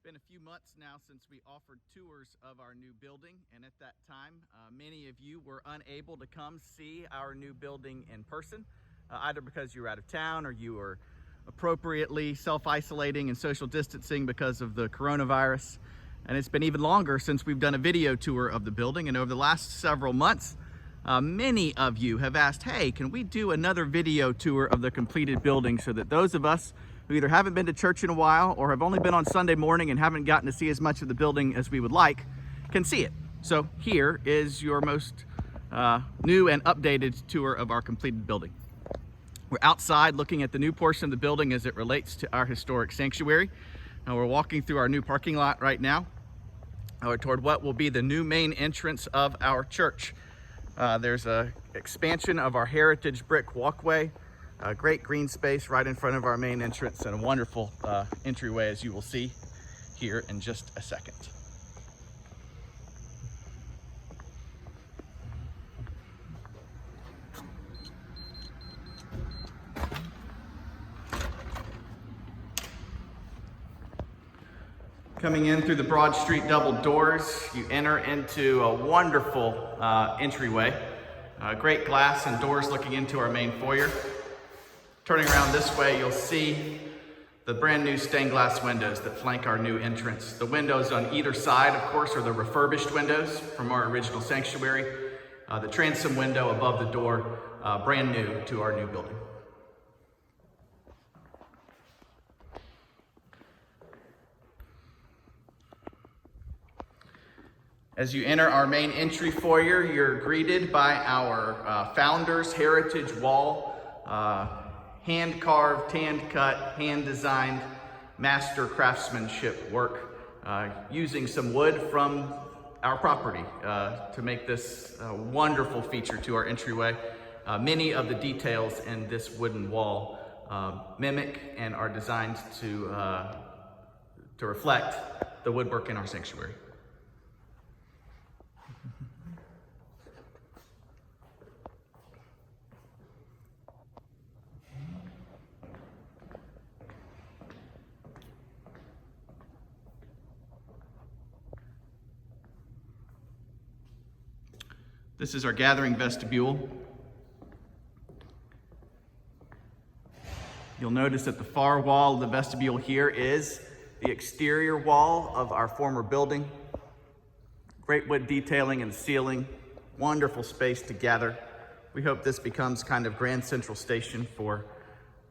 been a few months now since we offered tours of our new building, and at that time many of you were unable to come see our new building in person, either because you were out of town or you were appropriately self-isolating and social distancing because of the coronavirus. And it's been even longer since we've done a video tour of the building, and over the last several months many of you have asked, hey, can we do another video tour of the completed building, so that those of us who either haven't been to church in a while or have only been on Sunday morning and haven't gotten to see as much of the building as we would like can see it. So here is your most new and updated tour of our completed building. We're outside looking at the new portion of the building as it relates to our historic sanctuary. We're walking through our new parking lot right now toward what will be the new main entrance of our church. There's an expansion of our heritage brick walkway, a great green space right in front of our main entrance, and a wonderful entryway, as you will see here in just a second. Coming in through the Broad Street double doors, you enter into a wonderful entryway. Great glass and doors looking into our main foyer. Turning around this way, you'll see the brand new stained glass windows that flank our new entrance. The windows on either side, of course, are the refurbished windows from our original sanctuary. The transom window above the door, brand new to our new building. As you enter our main entry foyer, you're greeted by our Founders Heritage Wall, hand-carved, hand-cut, hand-designed master craftsmanship work, using some wood from our property to make this a wonderful feature to our entryway. Many of the details in this wooden wall mimic and are designed to reflect the woodwork in our sanctuary. This is our gathering vestibule. You'll notice at the far wall of the vestibule here is the exterior wall of our former building. Great wood detailing and ceiling, wonderful space to gather. We hope this becomes kind of grand central station for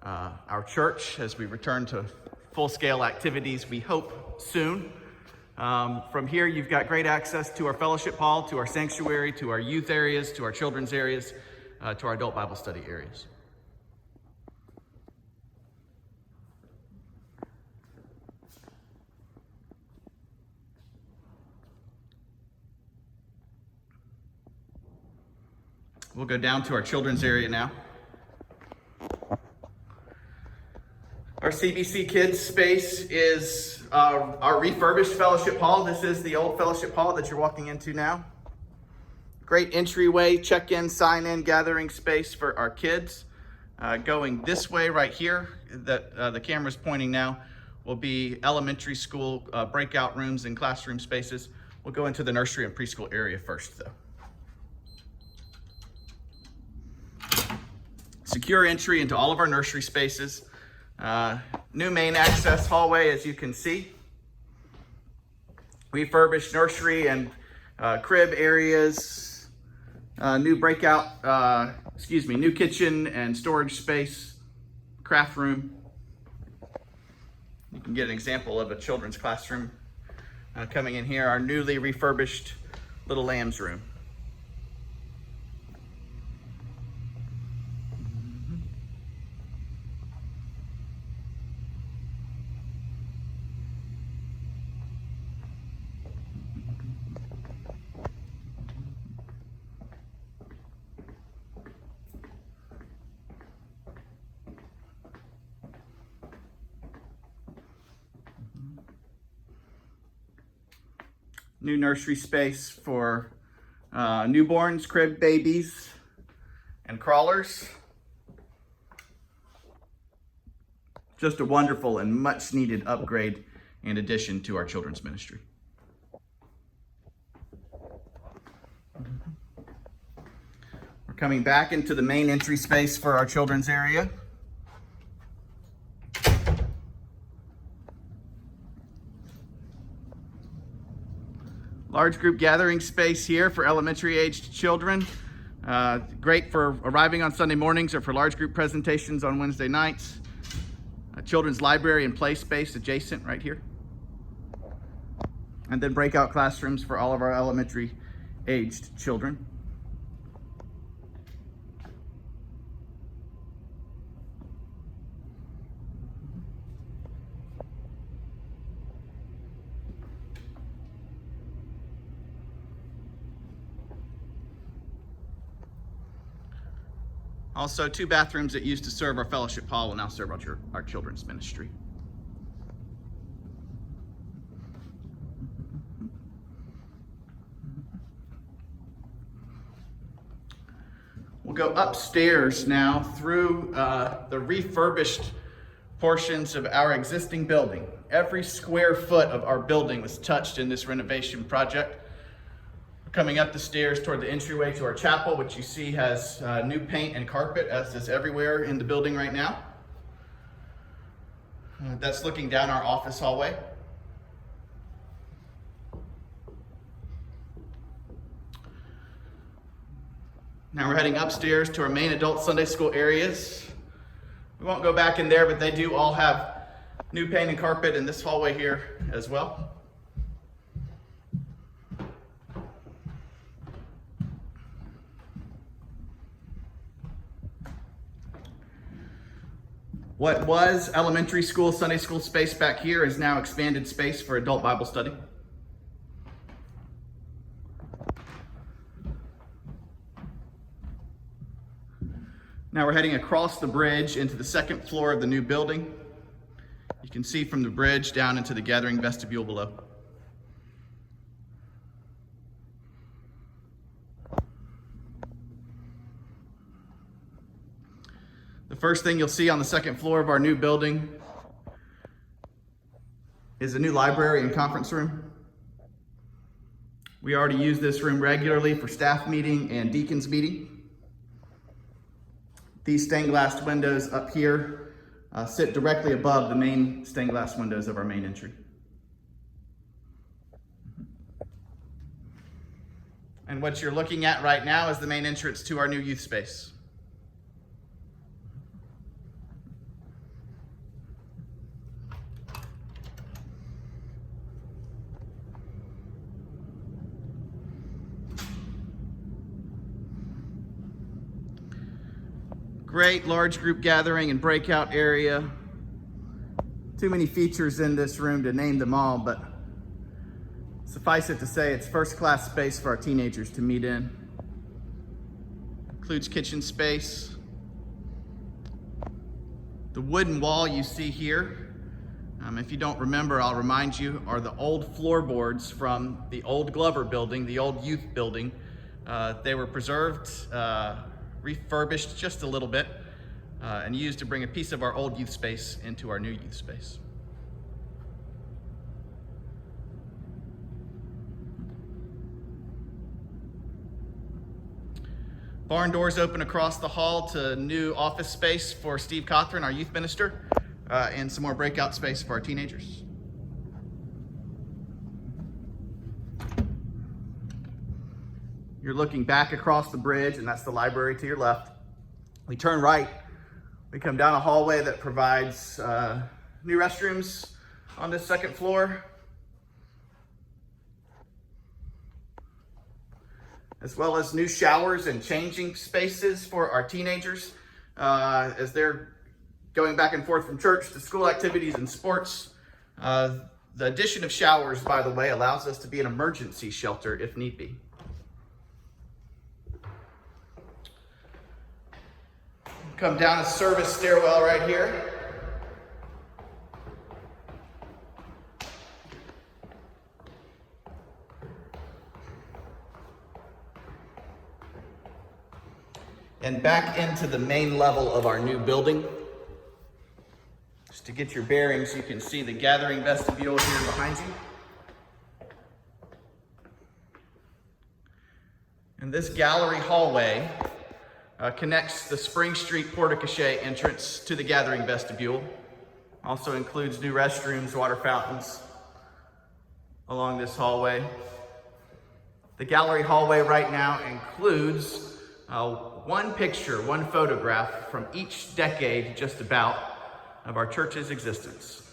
our church as we return to full-scale activities, we hope soon. From here, you've got great access to our fellowship hall, to our sanctuary, to our youth areas, to our children's areas, to our adult Bible study areas. We'll go down to our children's area now. Our CBC Kids space is our refurbished fellowship hall. This is the old fellowship hall that you're walking into now. Great entryway, check-in, sign-in, gathering space for our kids. Going this way right here, that the camera's pointing now, will be elementary school breakout rooms and classroom spaces. We'll go into the nursery and preschool area first, though. Secure entry into all of our nursery spaces. New main access hallway, as you can see. Refurbished nursery and crib areas. New new kitchen and storage space. Craft room. You can get an example of a children's classroom coming in here. Our newly refurbished Little Lambs room. New nursery space for newborns, crib babies, and crawlers. Just a wonderful and much needed upgrade in addition to our children's ministry. We're coming back into the main entry space for our children's area. Large group gathering space here for elementary aged children. Great for arriving on Sunday mornings or for large group presentations on Wednesday nights. A children's library and play space adjacent right here. And then breakout classrooms for all of our elementary aged children. Also, 2 bathrooms that used to serve our fellowship hall will now serve our children's ministry. We'll go upstairs now through the refurbished portions of our existing building. Every square foot of our building was touched in this renovation project. Coming up the stairs toward the entryway to our chapel, which you see has new paint and carpet, as is everywhere in the building right now. That's looking down our office hallway. Now we're heading upstairs to our main adult Sunday school areas. We won't go back in there, but they do all have new paint and carpet in this hallway here as well. What was elementary school, Sunday school space back here is now expanded space for adult Bible study. Now we're heading across the bridge into the 2nd floor of the new building. You can see from the bridge down into the gathering vestibule below. The first thing you'll see on the 2nd floor of our new building is a new library and conference room. We already use this room regularly for staff meeting and deacons meeting. These stained glass windows up here sit directly above the main stained glass windows of our main entry. And what you're looking at right now is the main entrance to our new youth space. Great large group gathering and breakout area. Too many features in this room to name them all, but suffice it to say it's first class space for our teenagers to meet in. Includes kitchen space. The wooden wall you see here, if you don't remember, I'll remind you, are the old floorboards from the old Glover building, the old youth building. They were preserved, refurbished just a little bit, and used to bring a piece of our old youth space into our new youth space. Barn doors open across the hall to new office space for Steve Cothran, our youth minister, and some more breakout space for our teenagers. You're looking back across the bridge, and that's the library to your left. We turn right. We come down a hallway that provides new restrooms on this 2nd floor, as well as new showers and changing spaces for our teenagers as they're going back and forth from church to school activities and sports. The addition of showers, by the way, allows us to be an emergency shelter if need be. Come down a service stairwell right here. And back into the main level of our new building. Just to To get your bearings, you can see the gathering vestibule here behind you. And this gallery hallway connects the Spring Street porte-cochere entrance to the gathering vestibule. Also includes new restrooms, water fountains along this hallway. The gallery hallway right now includes one picture, one photograph from each decade, just about, of our church's existence.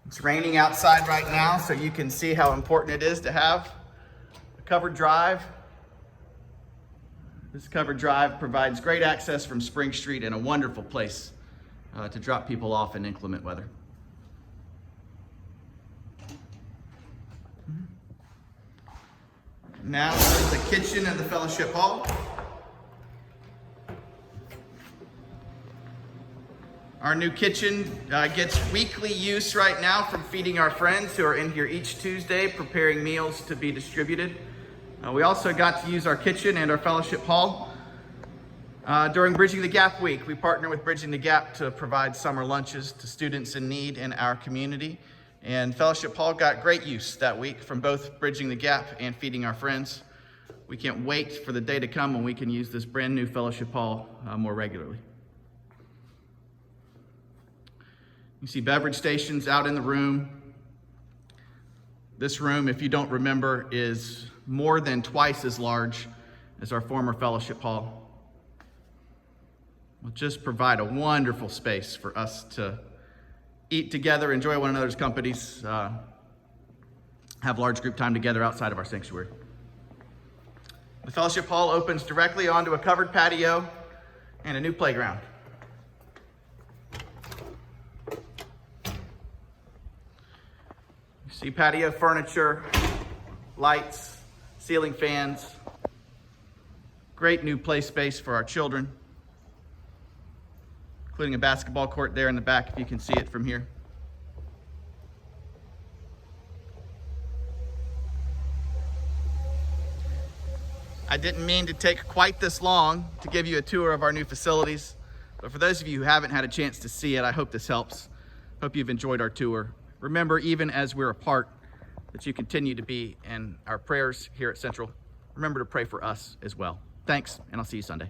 It's raining outside right now, so you can see how important it is to have a covered drive. This covered drive provides great access from Spring Street and a wonderful place to drop people off in inclement weather. Now to the kitchen and the fellowship hall. Our new kitchen gets weekly use right now from feeding our friends who are in here each Tuesday preparing meals to be distributed. We also got to use our kitchen and our fellowship hall during Bridging the Gap week. We partner with Bridging the Gap to provide summer lunches to students in need in our community. And Fellowship Hall got great use that week from both Bridging the Gap and Feeding Our Friends. We can't wait for the day to come when we can use this brand new Fellowship Hall more regularly. You see beverage stations out in the room. This room, if you don't remember, is more than twice as large as our former fellowship hall. Will just provide a wonderful space for us to eat together, enjoy one another's companies, have large group time together outside of our sanctuary. The fellowship hall opens directly onto a covered patio and a new playground. You see patio furniture, lights, ceiling fans, great new play space for our children, including a basketball court there in the back if you can see it from here. I didn't mean to take quite this long to give you a tour of our new facilities, but for those of you who haven't had a chance to see it, I hope this helps. Hope you've enjoyed our tour. Remember, even as we're apart, that you continue to be in our prayers here at Central. Remember to pray for us as well. Thanks, and I'll see you Sunday.